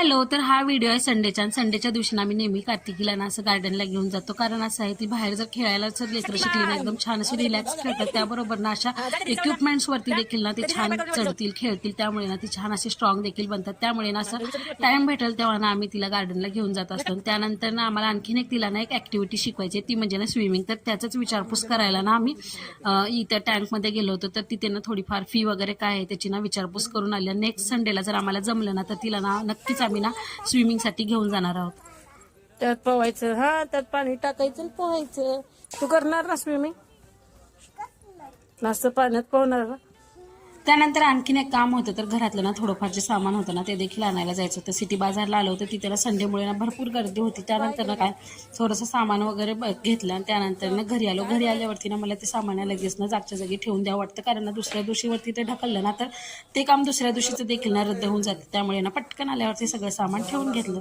Hello, तर हा video आहे संडेचा. आणि संडेच्या दिवशी आम्ही नेहमी कार्तिकीला ना असं गार्डनला घेऊन जातो. कारण असं आहे ती बाहेर जर खेळायला जर लेकरं शिकली ना एकदम छान अशी रिलॅक्स खेळतात. त्याबरोबर ना अशा इक्विपमेंट्सवरती देखील ना ते छान चढतील खेळतील. त्यामुळे ना ती छान अशी स्ट्रॉंग देखील बनतात. त्यामुळे ना असं टाइम भेटेल तेव्हा ना आम्ही तिला गार्डनला घेऊन जात असतो. त्यानंतर ना आम्हाला आणखीन एक तिला ना एक ऍक्टिव्हिटी शिकवायची ती म्हणजे ना स्विमिंग. तर त्याचाच विचारपूस करायला ना आम्ही इथं टँकमध्ये गेलो होतो. तर तिथे ना थोडीफार फी वगैरे काय आहे त्याची ना विचारपूस करून आली. नेक्स्ट संडेला जर आम्हाला जमलं ना तर तिला ना नक्कीच आम्ही ना स्विमिंगसाठी घेऊन जाणार आहोत. त्यात पोहायचं, हा त्यात पाणी टाकायचं आणि पोहायचं. तू करणार ना स्विमिंग? नास्त पाण्यात पोहणार ना? त्यानंतर आणखीन एक काम होतं. तर घरातलं ना थोडंफार जे सामान होतं ना ते देखील आणायला जायचं होतं. सिटी बाजारला आलं होतं. तिथे ना संडेमुळे ना भरपूर गर्दी होती. त्यानंतर ना काय थोडंसं सामान वगैरे घेतलं आणि त्यानंतर ना घरी आलो. घरी आल्यावरती ना मला ते सामान लगेच ना जागच्या जागी ठेवून द्यावं वाटतं. कारण ना दुसऱ्या दिवशीवरती ते ढकललं ना तर ते काम दुसऱ्या दिवशीचं देखील ना रद्द होऊन जातं. त्यामुळे ना पटकन आल्यावरती सगळं सामान ठेवून घेतलं.